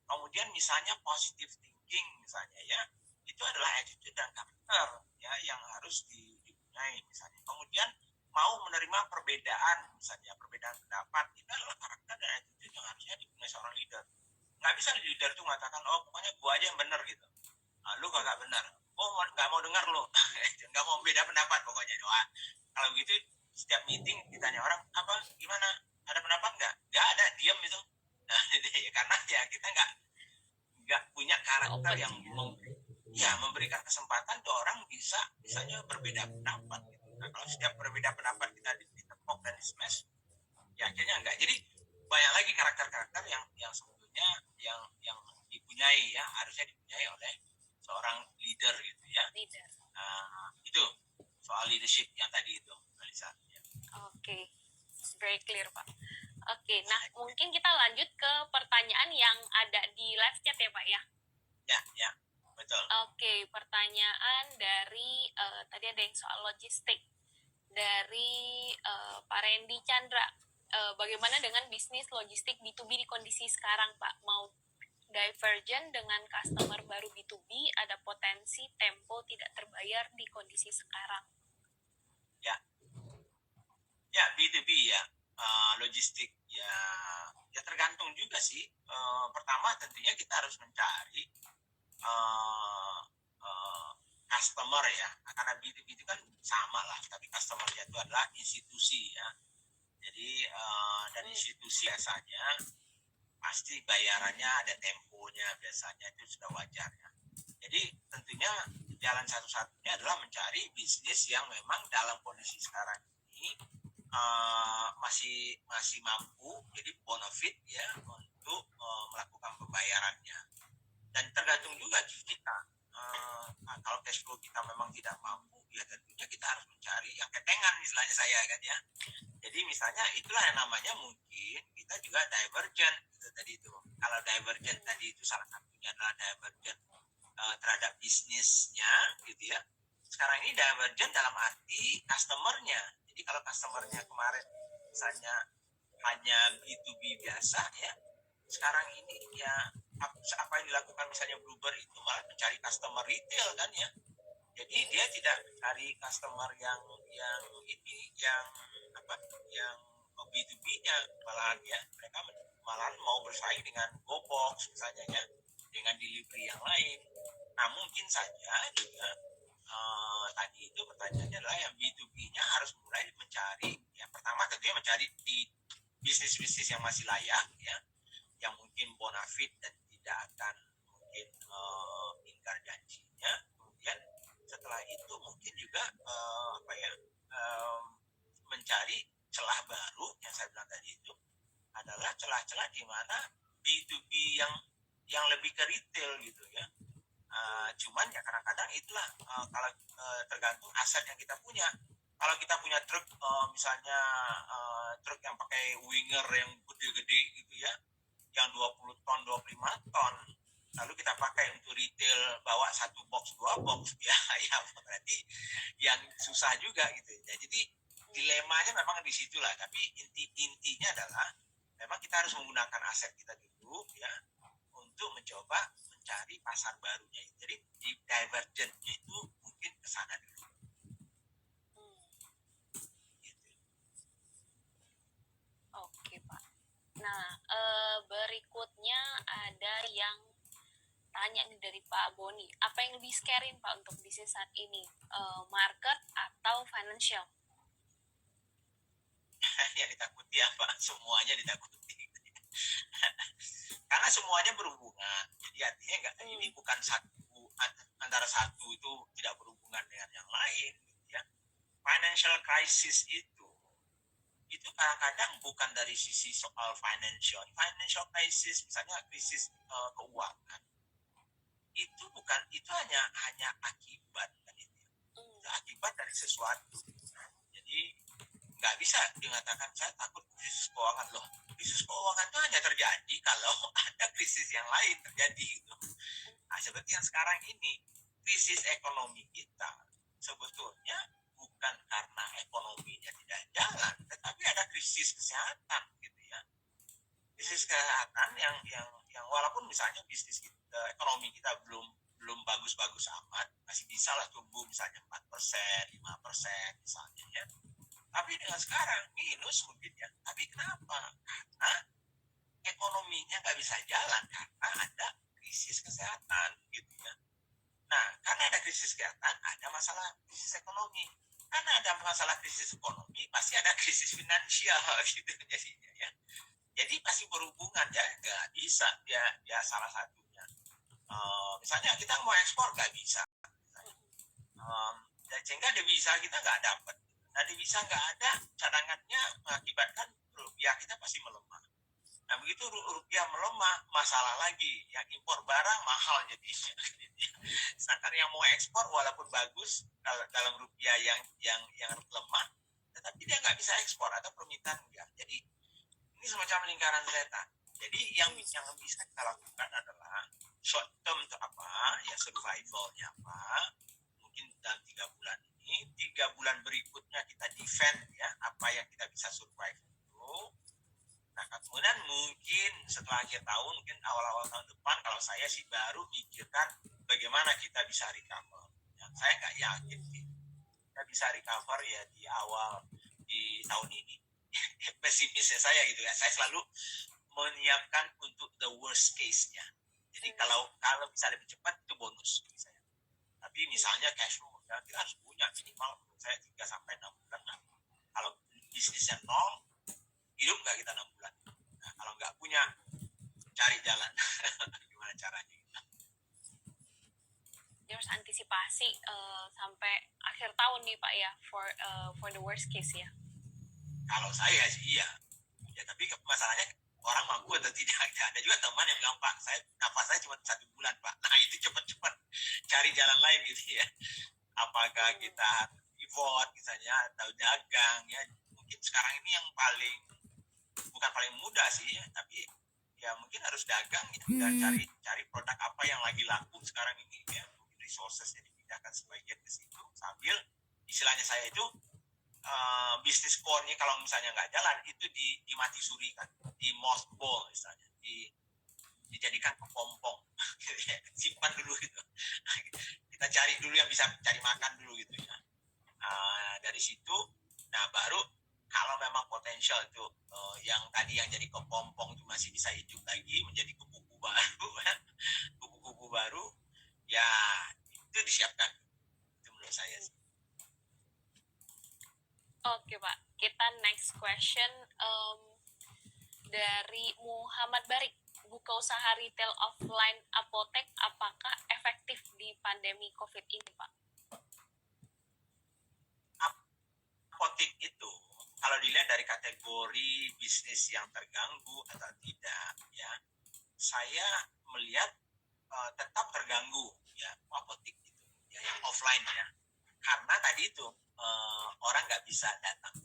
Kemudian misalnya positive thinking misalnya ya, itu adalah attitude dan karakter ya yang harus dipunyai misalnya. Kemudian mau menerima perbedaan misalnya, perbedaan pendapat, itu adalah karakter dan attitude yang harusnya dipunyai seorang leader. Nggak bisa leader tuh mengatakan pokoknya gua aja yang benar gitu, lu kagak benar, nggak mau dengar lo, nggak mau beda pendapat pokoknya. Wah, kalau gitu setiap meeting ditanya orang apa gimana, ada pendapat nggak ada, diam itu. Nah, karena ya kita nggak punya karakter yang memberikan kesempatan ke orang misalnya berbeda pendapat gitu. Nah, kalau setiap berbeda pendapat kita di tempat Hawk dan Smash, ya akhirnya enggak. Jadi banyak lagi karakter-karakter yang sebetulnya yang dipunyai ya, harusnya dipunyai oleh seorang leader gitu ya. Leader. Itu soal leadership yang tadi itu, Alisa. Ya. Oke, very clear Pak. Oke, nah mungkin kita lanjut ke pertanyaan yang ada di live chat ya Pak ya. Ya, betul. Oke, pertanyaan dari tadi ada yang soal logistik dari Pak Randy Chandra. Bagaimana dengan bisnis logistik B2B di kondisi sekarang Pak? Mau divergent dengan customer baru B2B, ada potensi tempo tidak terbayar di kondisi sekarang. Ya, B2B ya, logistik ya tergantung juga sih. Pertama tentunya kita harus mencari customer ya, karena B2B itu kan sama lah, tapi customernya itu adalah institusi ya. Jadi dan institusi biasanya pasti bayarannya ada temponya, biasanya itu sudah wajar ya. Jadi tentunya jalan satu-satunya adalah mencari bisnis yang memang dalam kondisi sekarang ini masih mampu, jadi bonafit ya untuk melakukan pembayarannya. Dan tergantung juga kita. Kalau cash flow kita memang tidak mampu, ya tentunya kita harus mencari yang ketengan istilahnya saya kan ya. Jadi misalnya itulah yang namanya mungkin kita juga divergent itu tadi itu. Kalau divergent tadi itu salah satunya adalah divergent terhadap bisnisnya gitu ya. Sekarang ini divergent dalam arti customernya. Jadi kalau customernya kemarin misalnya hanya B2B biasa ya, sekarang ini ya apa yang dilakukan misalnya Bluebird itu malah mencari customer retail kan ya. Jadi dia tidak mencari customer yang B2B-nya, malahan ya mereka malahan mau bersaing dengan GoBox misalnya ya, dengan delivery yang lain. Nah mungkin saja juga tadi itu pertanyaannya adalah yang B2B-nya harus mulai mencari, yang pertama tentunya mencari di bisnis-bisnis yang masih layak ya, yang mungkin bonafit dan tidak akan mungkin ingkar janjinya. Kemudian setelah itu mungkin juga mencari celah baru yang saya bilang tadi itu adalah celah-celah di mana B2B yang lebih ke retail gitu ya. Cuman ya kadang-kadang itulah kalau tergantung aset yang kita punya. Kalau kita punya truk misalnya truk yang pakai winger yang gede-gede gitu ya, yang 20 ton, 25 ton, lalu kita pakai untuk retail bawa 1 box, 2 box ya berarti yang susah juga gitu ya. Jadi dilemanya memang di situlah, tapi intinya adalah memang kita harus menggunakan aset kita dulu ya untuk mencoba mencari pasar barunya. Jadi di divergentnya itu mungkin ke sana dulu. Gitu. Oke Pak. Nah berikutnya ada yang tanya nih dari Pak Boni, apa yang lebih scary Pak untuk bisnis saat ini, market atau financial? Yang ditakuti apa? Semuanya ditakuti. Karena semuanya berhubungan. Jadi artinya enggak, ini bukan antara satu itu tidak berhubungan dengan yang lain gitu ya. Financial crisis itu kadang-kadang bukan dari sisi soal financial crisis, misalnya krisis keuangan, itu hanya akibat kan itu akibat dari sesuatu. Jadi nggak bisa dikatakan saya takut krisis keuangan. Loh, krisis keuangan itu hanya terjadi kalau ada krisis yang lain terjadi gitu. Nah, seperti yang sekarang ini, krisis ekonomi kita sebetulnya bukan karena ekonominya tidak jalan, tetapi ada krisis kesehatan gitu ya. Krisis kesehatan yang walaupun misalnya bisnis kita, ekonomi kita belum bagus-bagus amat, masih bisa lah tumbuh misalnya 4%, 5% misalnya ya. Tapi dengan sekarang minus mungkin ya. Tapi kenapa? Karena ekonominya nggak bisa jalan karena ada krisis kesehatan gitu ya. Nah, karena ada krisis kesehatan, ada masalah krisis ekonomi. Karena ada masalah krisis ekonomi, pasti ada krisis finansial gitu jadinya ya. Jadi pasti berhubungan ya, nggak bisa dia salah satunya. Misalnya kita mau ekspor nggak bisa, sehingga devisa kita nggak dapat. Nah, devisa nggak ada, cadangannya mengakibatkan rupiah kita pasti melemah. Nah, begitu rupiah melemah, masalah lagi. Yang impor barang mahal jadinya. Sedangkan yang mau ekspor walaupun bagus dalam rupiah yang lemah, tetapi dia nggak bisa ekspor atau permintaan enggak. Jadi ini semacam lingkaran setan. Jadi yang bisa kita lakukan adalah short term itu apa, ya survivalnya apa, mungkin dalam 3 bulan ini, 3 bulan berikutnya kita defend ya apa yang kita bisa survive itu. Nah, kemudian mungkin setelah akhir tahun, mungkin awal-awal tahun depan, kalau saya sih baru mikirkan bagaimana kita bisa recover. Ya, saya nggak yakin sih kita bisa recover ya di tahun ini. Pesimisnya saya gitu ya. Saya selalu menyiapkan untuk the worst case-nya. Jadi kalau bisa lebih cepat itu bonus bagi saya. Tapi misalnya cash flow, ya, kita harus punya minimal menurut saya 3 sampai 6 bulan. Nah, kalau bisnisnya nol, hidup nggak kita 6 bulan. Nah, kalau nggak punya, cari jalan. Gimana caranya? Harus antisipasi sampai akhir tahun nih Pak ya, for the worst case ya. Kalau saya sih iya. Ya, tapi masalahnya orang mampu atau tidak. Ada juga teman yang bilang, Pak, nafas saya cuma 1 bulan, Pak. Nah, itu cepat-cepat cari jalan lain gitu ya. Apakah kita pivot misalnya atau dagang ya. Mungkin sekarang ini yang bukan paling mudah sih ya, tapi ya mungkin harus dagang ya. Dan cari produk apa yang lagi laku sekarang ini ya. Mungkin resourcesnya dipindahkan sebagian ke situ sambil istilahnya saya itu bisnis core-nya kalau misalnya nggak jalan itu dimati surikan, di mothball misalnya, dijadikan kepompong, simpan dulu gitu. Kita cari dulu yang bisa cari makan dulu gitu ya. Dari situ, nah baru kalau memang potensial itu yang tadi yang jadi kepompong itu masih bisa hidup lagi menjadi kupu-kupu baru, kupu-kupu baru, ya itu disiapkan. Itu menurut saya sih. Oke Pak, kita next question dari Muhammad Barik. Buka usaha retail offline apotek apakah efektif di pandemi COVID ini Pak? Apotek itu kalau dilihat dari kategori bisnis yang terganggu atau tidak ya, saya melihat tetap terganggu ya apotek itu ya, yang offline ya, karena tadi itu orang nggak bisa datang.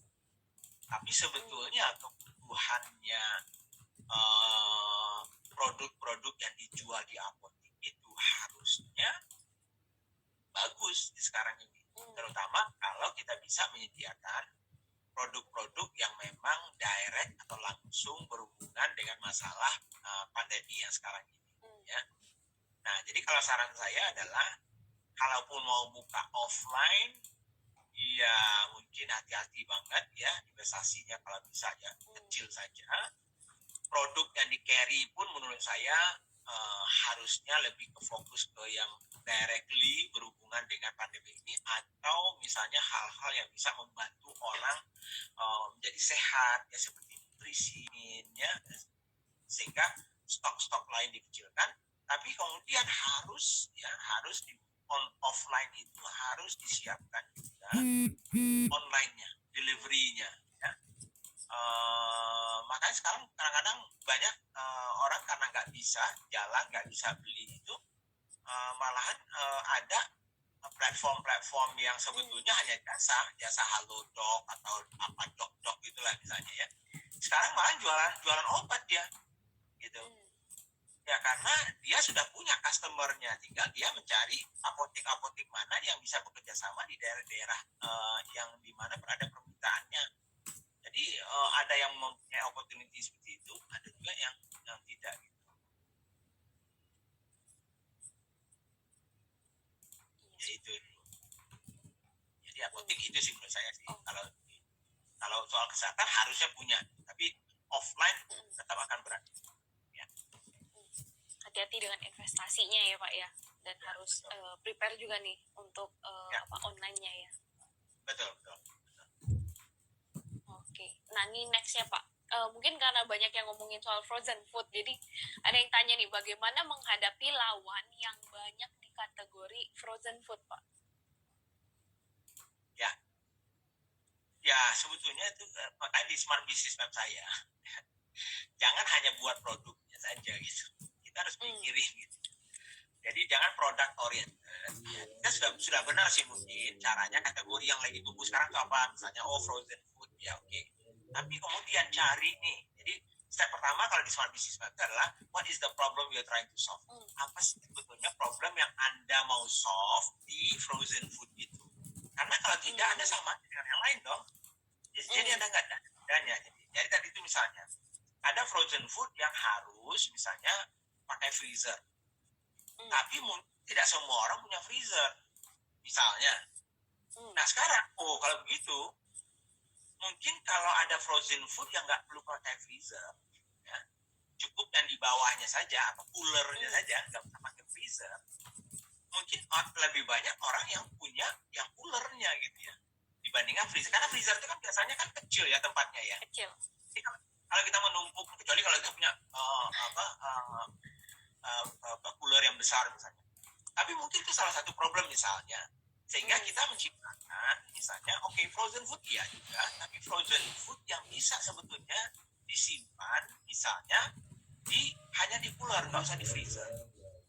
Tapi sebetulnya kebutuhannya produk-produk yang dijual di apotek itu harusnya bagus di sekarang ini, terutama kalau kita bisa menyediakan produk-produk yang memang direct atau langsung berhubungan dengan masalah pandemi yang sekarang ini ya. Nah, jadi kalau saran saya adalah kalaupun mau buka offline, ya mungkin hati-hati banget ya, investasinya kalau bisa ya kecil saja. Produk yang di carry pun menurut saya harusnya lebih ke fokus ke yang directly berhubungan dengan pandemi ini, atau misalnya hal-hal yang bisa membantu orang menjadi sehat ya, seperti nutrisi ya, sehingga stok-stok lain dikecilkan, tapi kemudian harus di offline itu harus disiapkan juga online-nya, delivery-nya ya. Makanya sekarang kadang-kadang banyak orang karena nggak bisa jalan, nggak bisa beli itu, malahan ada platform-platform yang sebetulnya hanya jasa Halodoc atau apa dok itulah misalnya ya. Sekarang malah jualan obat ya, gitu. Ya karena dia sudah punya customernya, tinggal dia mencari apotek-apotek mana yang bisa bekerja sama di daerah-daerah yang dimana berada permintaannya. Jadi ada yang mempunyai opportunity seperti itu, ada juga yang tidak gitu. Ya itu. Jadi apotek itu sih menurut saya sih. Kalau soal kesehatan harusnya punya, tapi offline tetap akan berat. Hati-hati dengan investasinya ya Pak ya, dan harus prepare juga nih untuk online-nya ya. Betul. Oke, nah ini nextnya Pak. Mungkin karena banyak yang ngomongin soal frozen food, jadi ada yang tanya nih, bagaimana menghadapi lawan yang banyak di kategori frozen food Pak? Ya, ya sebetulnya itu makanya di Smart Business Map saya jangan hanya buat produknya saja gitu, kita harus pikirin gitu. Jadi jangan product oriented. Ya. Kita sudah benar sih mungkin caranya kategori yang lagi tumbuh sekarang itu apa, misalnya frozen food ya oke. Tapi kemudian cari nih. Jadi step pertama kalau di Smart Business Map adalah what is the problem you are trying to solve? Apa sebetulnya problem yang Anda mau solve di frozen food itu? Karena kalau tidak Anda sama dengan yang lain dong. Jadi Anda nggak ada bedanya. Jadi tadi itu misalnya ada frozen food yang harus misalnya pakai freezer. Tapi tidak semua orang punya freezer. Misalnya. Nah sekarang, kalau begitu, mungkin kalau ada frozen food yang nggak perlu pakai freezer, ya, cukup dan di bawahnya saja, apa coolernya saja, nggak usah pakai freezer. Mungkin lebih banyak orang yang punya yang coolernya gitu ya, dibandingkan freezer. Karena freezer itu kan biasanya kan kecil ya tempatnya ya. Kecil. Jadi kalau kita menumpuk, kecuali kalau kita punya cooler yang besar misalnya. Tapi mungkin itu salah satu problem misalnya. Sehingga kita menciptakan misalnya frozen food ya juga, tapi frozen food yang bisa sebetulnya disimpan misalnya hanya di cooler, nggak usah di freezer.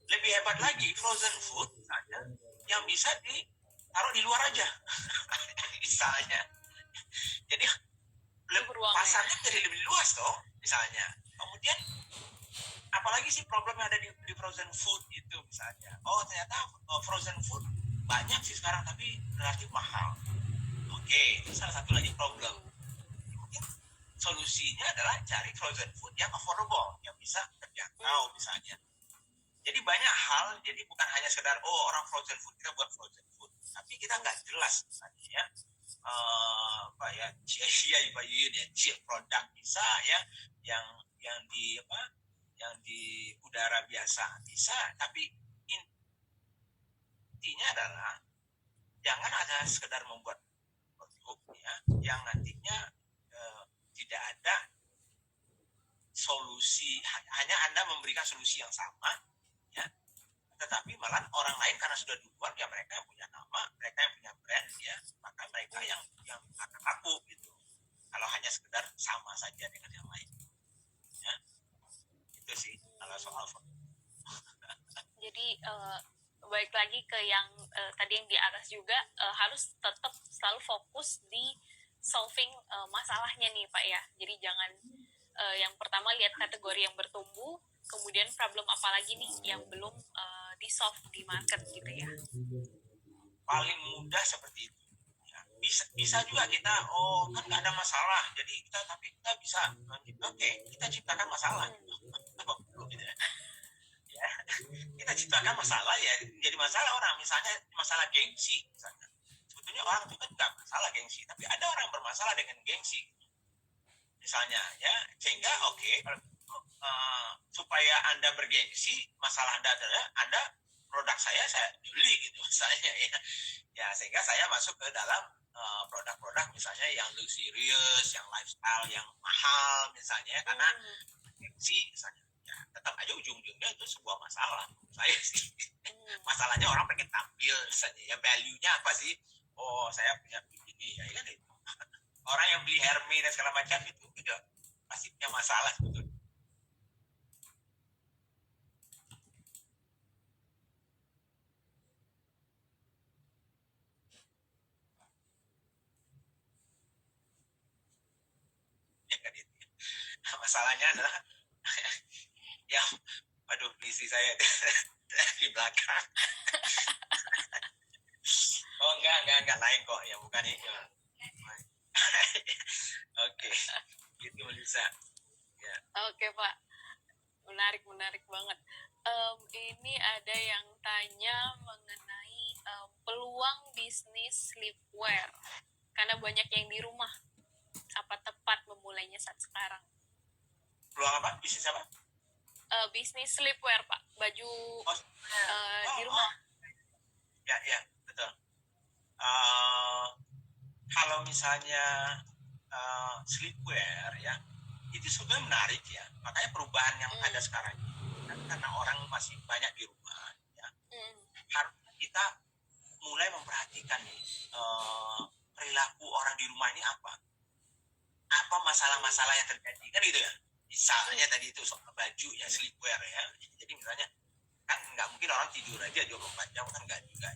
Lebih hebat lagi frozen food misalnya yang bisa ditaruh di luar aja misalnya. Jadi pasarnya jadi lebih luas toh misalnya. Kemudian apalagi sih problem yang ada di frozen food itu misalnya. Ternyata frozen food banyak sih sekarang tapi relatif mahal. Itu salah satu lagi problem. Mungkin solusinya adalah cari frozen food yang affordable, yang bisa terjangkau misalnya. Jadi banyak hal, jadi bukan hanya sekedar orang frozen food kita buat frozen food, tapi kita nggak jelas misalnya ya. Produk bisa ya yang di udara biasa bisa, tapi intinya adalah jangan ada sekedar membuat produk ya yang nantinya tidak ada solusi, hanya Anda memberikan solusi yang sama ya, tetapi malah orang lain karena sudah duluan ya, mereka yang punya nama, mereka yang punya brand ya, maka mereka yang akan laku gitu. Kalau hanya sekedar sama saja dengan yang lain ya, itu sih kalau soal jadi balik lagi ke yang tadi yang di atas juga, harus tetap selalu fokus di solving masalahnya nih Pak ya. Jadi jangan yang pertama lihat kategori yang bertumbuh, kemudian problem apa lagi nih yang belum di solve di market gitu ya. Paling mudah seperti itu ya. Bisa juga kita kan nggak ada masalah, jadi kita bisa kita ciptakan masalah ya. Kita ciptakan masalah ya, jadi masalah orang, misalnya masalah gengsi misalnya. Sebetulnya orang itu kan nggak masalah gengsi, tapi ada orang yang bermasalah dengan gengsi misalnya ya, sehingga supaya Anda bergengsi, masalah Anda adalah produk saya beli gitu misalnya ya, sehingga saya masuk ke dalam produk-produk misalnya yang luxurious, yang lifestyle, yang mahal misalnya, karena gengsi misalnya. Ya, tetap aja ujung-ujungnya itu sebuah masalah saya sih. Masalahnya orang pengen tampil misalnya ya, value-nya apa sih? Saya punya begini ya kan itu. Orang yang beli Hermes dan segala macam itu udah pasti punya masalah sebetulnya. Ya kan itu. Masalahnya adalah ya, aduh istri saya di belakang. Enggak lain kok ya, bukan itu. Oke, itu Melisa. Ya. Oke Pak, menarik banget. Ini ada yang tanya mengenai peluang bisnis sleepwear, karena banyak yang di rumah. Apa tepat memulainya saat sekarang? Peluang apa? Bisnis apa? Bisnis sleepwear Pak, baju di rumah. Ya betul. Kalau misalnya sleepwear ya, itu sebetulnya menarik ya. Makanya perubahan yang ada sekarang karena orang masih banyak di rumah ya, harus kita mulai memperhatikan nih perilaku orang di rumah ini apa masalah-masalah yang terjadi kan gitu ya. Misalnya tadi itu soal baju ya, sleepwear ya. Jadi misalnya kan nggak mungkin orang tidur aja 24 jam kan, nggak juga.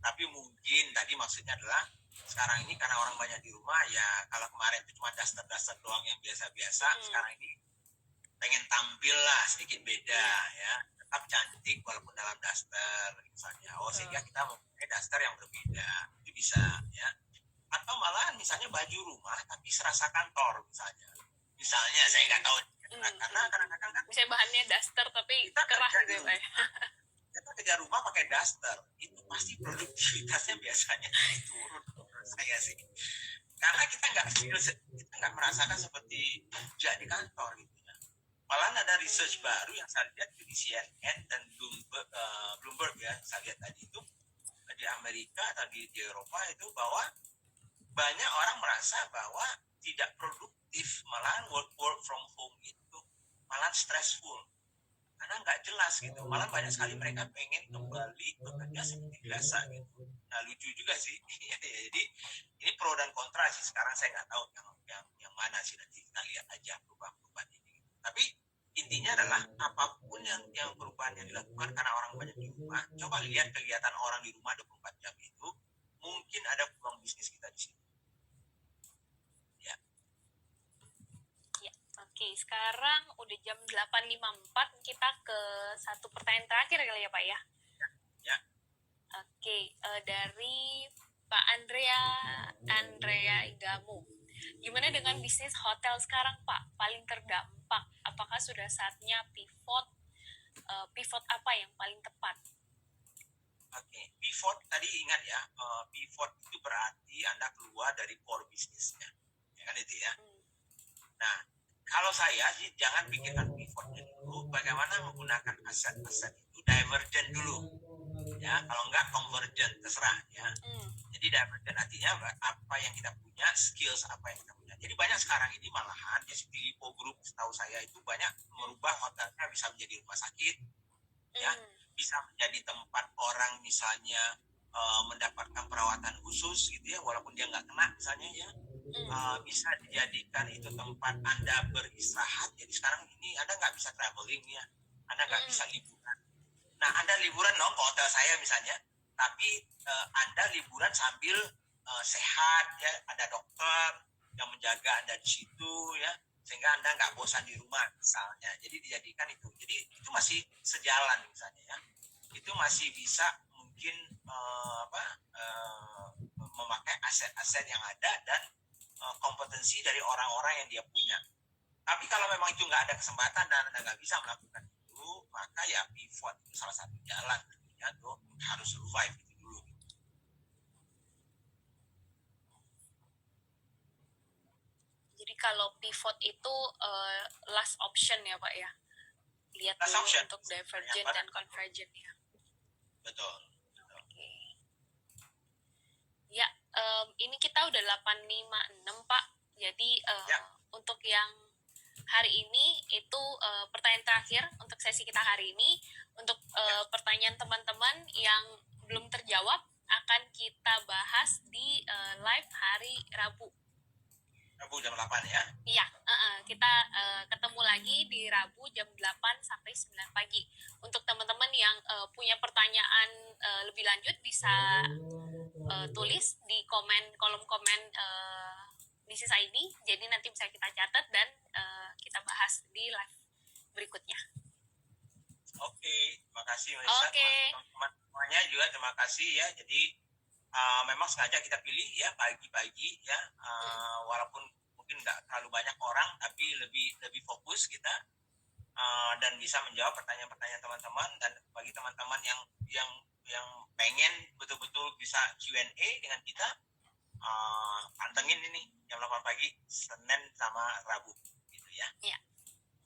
Tapi mungkin tadi maksudnya adalah sekarang ini karena orang banyak di rumah ya, kalau kemarin itu cuma daster doang yang biasa-biasa, sekarang ini pengen tampil lah sedikit beda ya, tetap cantik walaupun dalam daster misalnya. Sehingga kita memakai daster yang berbeda itu bisa ya. Atau malahan misalnya baju rumah tapi serasa kantor misalnya saya nggak tahu karena kadang-kadang kan misalnya bahannya daster tapi kita kerah kerja gitu di rumah, kita kerja rumah pakai daster itu pasti produktivitasnya biasanya turun menurut saya sih, karena kita nggak merasakan seperti kerja di kantor gitu ya. Malahan ada research baru yang saya lihat di CNN dan Bloomberg ya, saya lihat tadi itu di Amerika atau di Eropa itu, bahwa banyak orang merasa bahwa tidak produktif, malahan work from home itu malah stressful karena nggak jelas gitu. Malah banyak sekali mereka pengen kembali bekerja seperti biasa gitu. Nah lucu juga sih. Jadi ini pro dan kontra sih, sekarang saya nggak tahu yang mana sih, nanti kita lihat aja perubahan ini. Tapi intinya adalah apapun yang perubahan yang dilakukan karena orang banyak di rumah, coba lihat kegiatan orang di rumah 24 jam itu, mungkin ada peluang bisnis kita di sini. Oke, sekarang udah jam 8.54, kita ke satu pertanyaan terakhir kali ya Pak ya? Ya. Oke, dari Pak Andrea Igamu. Gimana dengan bisnis hotel sekarang Pak? Paling terdampak, apakah sudah saatnya pivot? Pivot apa yang paling tepat? Oke, pivot tadi ingat ya, pivot itu berarti Anda keluar dari core bisnisnya, ya kan itu ya. Nah, kalau saya sih jangan pikirkan pivotnya dulu, bagaimana menggunakan aset-aset itu divergent dulu, ya. Kalau enggak convergent, terserah ya. Jadi divergent artinya apa yang kita punya, skills apa yang kita punya. Jadi banyak sekarang ini malahan di Lipo Group, setahu saya itu banyak merubah hotelnya bisa menjadi rumah sakit, ya, bisa menjadi tempat orang misalnya mendapatkan perawatan khusus gitu ya, walaupun dia nggak kena misalnya ya. Bisa dijadikan itu tempat Anda beristirahat. Jadi sekarang ini Anda nggak bisa traveling ya, Anda nggak bisa liburan. Nah, Anda liburan ke hotel saya misalnya, tapi Anda liburan sambil sehat ya, ada dokter yang menjaga Anda di situ ya, sehingga Anda nggak bosan di rumah misalnya. Jadi dijadikan itu. Jadi itu masih sejalan misalnya ya. Itu masih bisa mungkin memakai aset-aset yang ada dan kompetensi dari orang-orang yang dia punya. Tapi kalau memang itu nggak ada kesempatan dan Anda nggak bisa melakukan itu, maka ya pivot itu salah satu jalan ya, tuh harus survive itu dulu. Jadi kalau pivot itu last option ya Pak ya? Lihat last dulu option untuk divergent dan convergent ya. Betul. Oke. Ya, ini kita udah 8.56 Pak. Jadi untuk yang hari ini itu pertanyaan terakhir untuk sesi kita hari ini. Untuk pertanyaan teman-teman yang belum terjawab akan kita bahas di live hari Rabu jam 8 ya? Iya, kita ketemu lagi di Rabu jam 8 sampai 9 pagi. Untuk teman-teman yang punya pertanyaan lebih lanjut bisa tulis di kolom komen Bisnis ID. Jadi nanti bisa kita catat dan kita bahas di live berikutnya. Oke, terima kasih Melissa. Teman-teman semuanya juga terima kasih ya. Jadi memang sengaja kita pilih ya pagi-pagi ya, walaupun mungkin nggak terlalu banyak orang, tapi lebih fokus kita dan bisa menjawab pertanyaan-pertanyaan teman-teman. Dan bagi teman-teman yang pengen betul-betul bisa Q&A dengan kita, pantengin ini jam 8 pagi Senin sama Rabu gitu ya. Iya.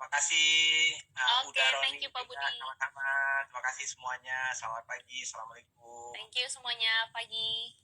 Terima kasih Oke, thank you Pak Budi. Sama-sama. Terima kasih semuanya. Selamat pagi. Assalamualaikum. Thank you semuanya. Pagi.